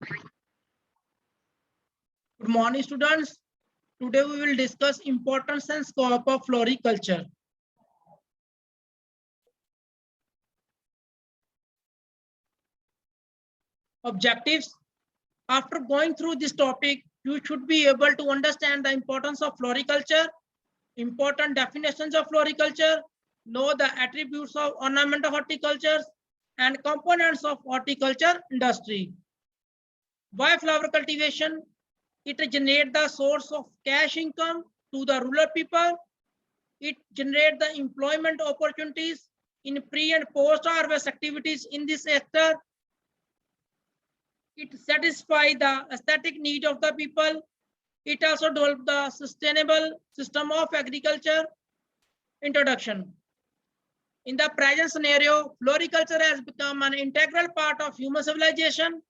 Good morning, students. Today we will discuss importance and scope of floriculture. Objectives. After going through this topic, you should be able to understand the importance of floriculture, important definitions of floriculture, know the attributes of ornamental horticulture, and components of horticulture industry. Why flower cultivation? It generates the source of cash income to the rural people. It generates the employment opportunities in pre and post harvest activities in this sector. It satisfies the aesthetic need of the people. It also develops the sustainable system of agriculture. Introduction. In the present scenario, floriculture has become an integral part of human civilization.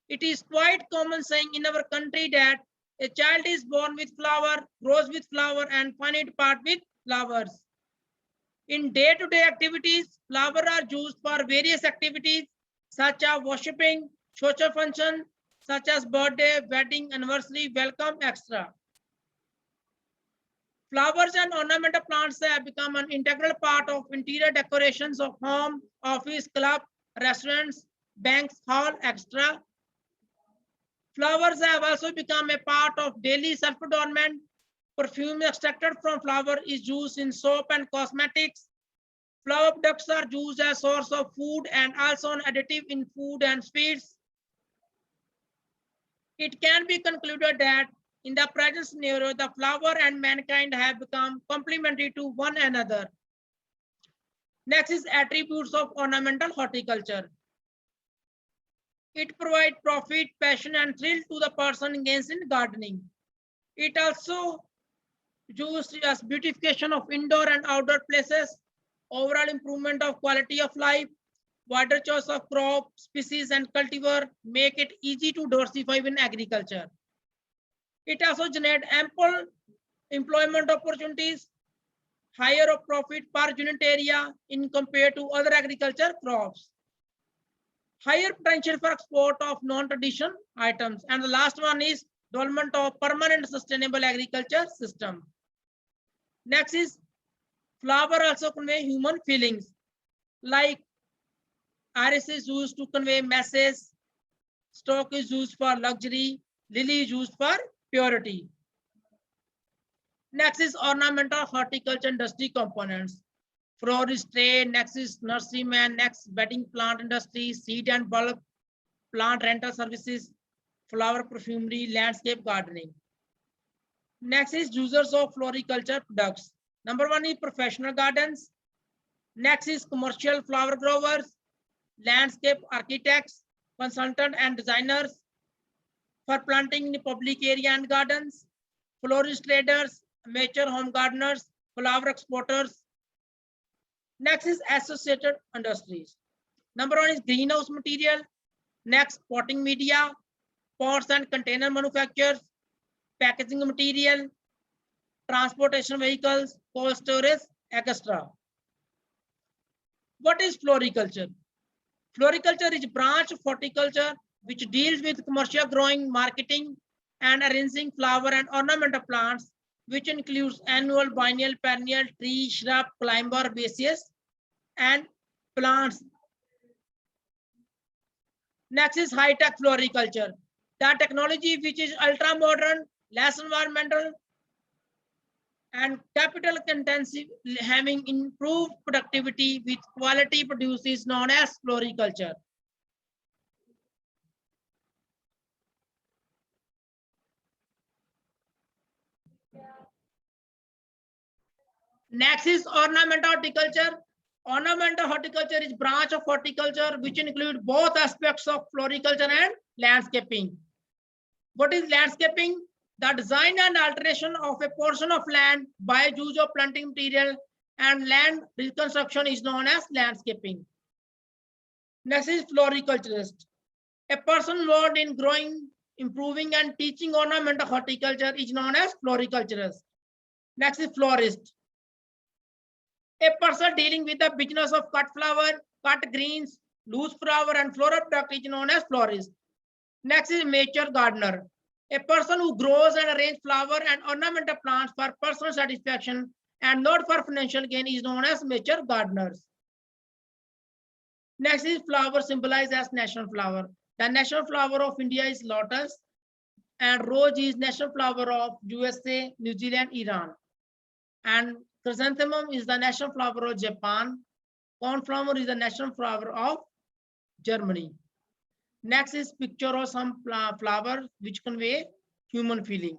It is quite common saying in our country that a child is born with flower, grows with flower, and finally part with flowers. In day-to-day activities, flowers are used for various activities such as worshipping, social functions such as birthday, wedding, anniversary, welcome, etc. Flowers and ornamental plants have become an integral part of interior decorations of home, office, club, restaurants, banks, hall, etc. Flowers have also become a part of daily self-adornment. Perfume extracted from flower is used in soap and cosmetics. Flower products are used as source of food and also an additive in food and sweets. It can be concluded that in the present scenario, the flower and mankind have become complementary to one another. Next is attributes of ornamental horticulture. It provides profit, passion, and thrill to the person engaged in gardening. It also used as beautification of indoor and outdoor places, overall improvement of quality of life, wider choice of crop, species, and cultivar, make it easy to diversify in agriculture. It also generates ample employment opportunities, higher of profit per unit area in compared to other agriculture crops, higher potential for export of non-traditional items, and the last one is development of permanent sustainable agriculture system. Next is flower also convey human feelings, like iris is used to convey message, stock is used for luxury, lily is used for purity. Next is ornamental horticulture industry components. Florist trade, next is nurseryman, next bedding plant industry, seed and bulk, plant rental services, flower perfumery, landscape gardening. Next is users of floriculture products. Number one is professional gardens. Next is commercial flower growers, landscape architects, consultants and designers for planting in public area and gardens, florist traders, amateur home gardeners, flower exporters. Next is associated industries. Number one is greenhouse material. Next, potting media, pots and container manufacturers, packaging material, transportation vehicles, cold storage, etc. What is floriculture? Floriculture is a branch of horticulture which deals with commercial growing, marketing, and arranging flower and ornamental plants, which includes annual, biennial, perennial, tree, shrub, climber, herbaceous, and plants. Next is high-tech floriculture. The technology which is ultra-modern, less environmental, and capital intensive, having improved productivity with quality produce is known as floriculture. Next is ornamental horticulture. Ornamental horticulture is branch of horticulture which include both aspects of floriculture and landscaping. What is landscaping? The design and alteration of a portion of land by use of planting material and land reconstruction is known as landscaping. Next is floriculturist. A person involved in growing, improving, and teaching ornamental horticulture is known as floriculturist. Next is florist. A person dealing with the business of cut flower, cut greens, loose flower, and floral product is known as florist. Next is mature gardener, a person who grows and arranges flower and ornamental plants for personal satisfaction and not for financial gain is known as mature gardeners. Next is flower symbolized as national flower. The national flower of India is lotus, and rose is national flower of USA, New Zealand, Iran. And chrysanthemum is the national flower of Japan. Cornflower is the national flower of Germany. Next is picture of some flowers which convey human feeling.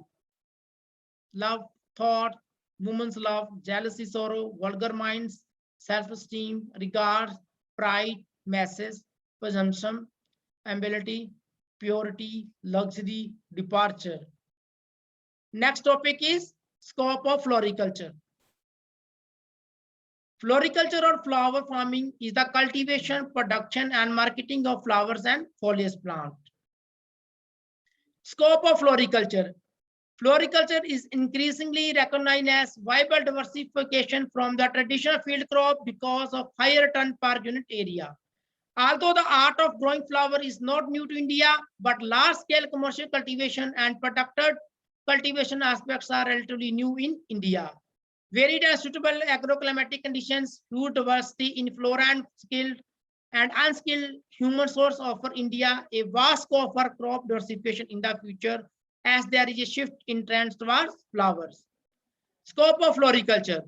Love, thought, woman's love, jealousy, sorrow, vulgar minds, self-esteem, regard, pride, message, presumption, ability, purity, luxury, departure. Next topic is scope of floriculture. Floriculture or flower farming is the cultivation, production, and marketing of flowers and foliage plants. Scope of floriculture. Floriculture is increasingly recognized as viable diversification from the traditional field crop because of higher return per unit area. Although the art of growing flower is not new to India, but large-scale commercial cultivation and protected cultivation aspects are relatively new in India. Varied and suitable agroclimatic conditions, food diversity in flora and skilled and unskilled human source offer India a vast scope for crop diversification in the future as there is a shift in trends towards flowers. Scope of floriculture.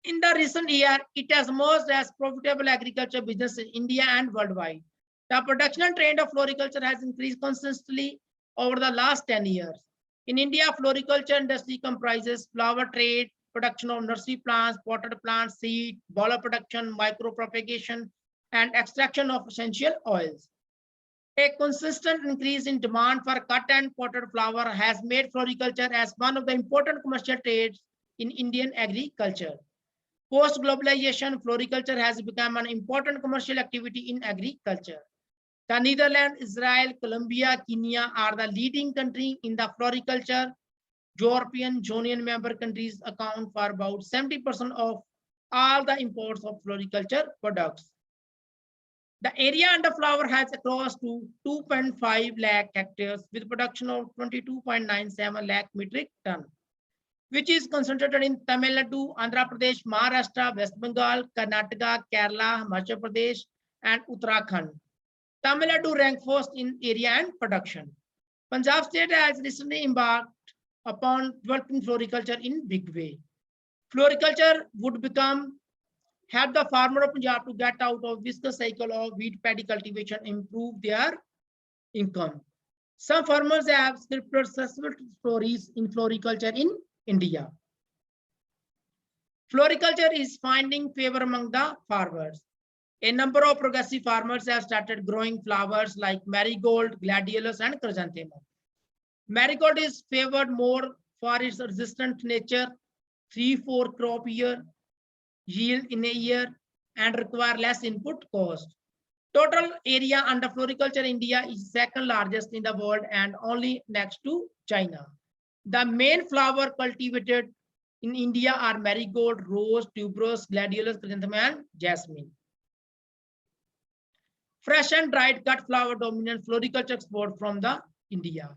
In the recent year, it has emerged as profitable agriculture business in India and worldwide. The production and trend of floriculture has increased consistently over the last 10 years. In India, floriculture industry comprises flower trade, production of nursery plants, potted plants, seed, boller production, micropropagation, and extraction of essential oils. A consistent increase in demand for cut and potted flower has made floriculture as one of the important commercial trades in Indian agriculture. Post-globalization, floriculture has become an important commercial activity in agriculture. The Netherlands, Israel, Colombia, Kenya are the leading countries in the floriculture. European Union member countries account for about 70% of all the imports of floriculture products. The area under flower has across to 2.5 lakh hectares with production of 22.97 lakh metric ton, which is concentrated in Tamil Nadu, Andhra Pradesh, Maharashtra, West Bengal, Karnataka, Kerala, Himachal Pradesh, and Uttarakhand. Tamil Nadu ranks first in area and production. Punjab state has recently embarked upon developing floriculture in big way. Floriculture would help the farmer of Punjab to get out of vicious cycle of wheat paddy cultivation, improve their income. Some farmers have scripted successful stories in floriculture in India. Floriculture is finding favor among the farmers. A number of progressive farmers have started growing flowers like marigold, gladiolus, and chrysanthemum. Marigold is favored more for its resistant nature, 3-4 crop year, yield in a year, and require less input cost. Total area under floriculture India is second largest in the world and only next to China. The main flower cultivated in India are marigold, rose, tuberose, gladiolus, chrysanthemum, and jasmine. Fresh and dried cut flower dominant floriculture export from the India.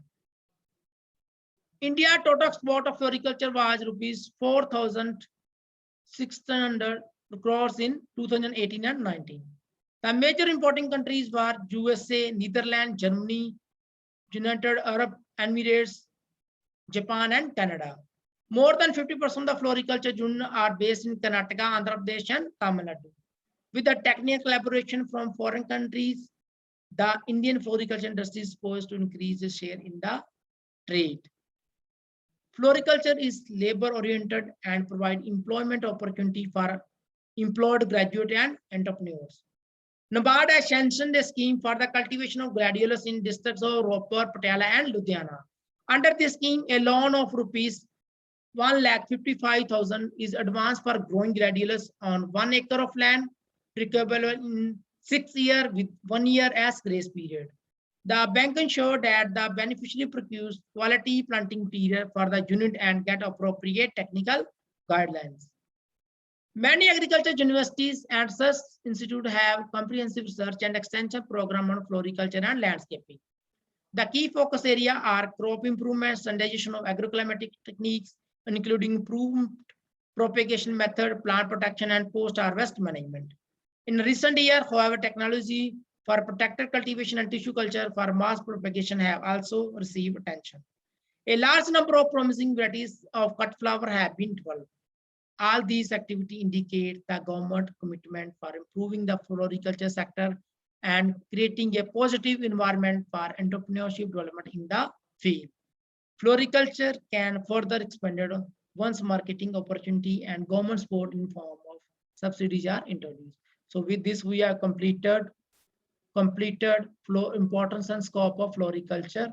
India total export of floriculture was rupees 4,600 crores in 2018 and 19. The major importing countries were USA, Netherlands, Germany, United Arab Emirates, Japan, and Canada. More than 50% of the floriculture units are based in Karnataka, Andhra Pradesh, and Tamil Nadu. With the technical collaboration from foreign countries, the Indian floriculture industry is poised to increase its share in the trade. Floriculture is labor-oriented and provide employment opportunity for employed graduate and entrepreneurs. NABARD has sanctioned a scheme for the cultivation of gladiolus in districts of Ropar, Patiala, and Ludhiana. Under this scheme, a loan of rupees 1,55,000 is advanced for growing gladiolus on 1 acre of land, recoverable in 6 years with 1 year as grace period. The bank ensured that the beneficiary procures quality planting material for the unit and get appropriate technical guidelines. Many agriculture universities and research institutes have comprehensive research and extension program on floriculture and landscaping. The key focus area are crop improvement, standardization of agroclimatic techniques, including improved propagation method, plant protection, and post-harvest management. In recent years, however, technology for protected cultivation and tissue culture for mass propagation have also received attention. A large number of promising varieties of cut flower have been developed. All these activities indicate the government commitment for improving the floriculture sector and creating a positive environment for entrepreneurship development in the field. Floriculture can further expand once marketing opportunity and government support in form of subsidies are introduced. So with this, we have completed importance and scope of floriculture.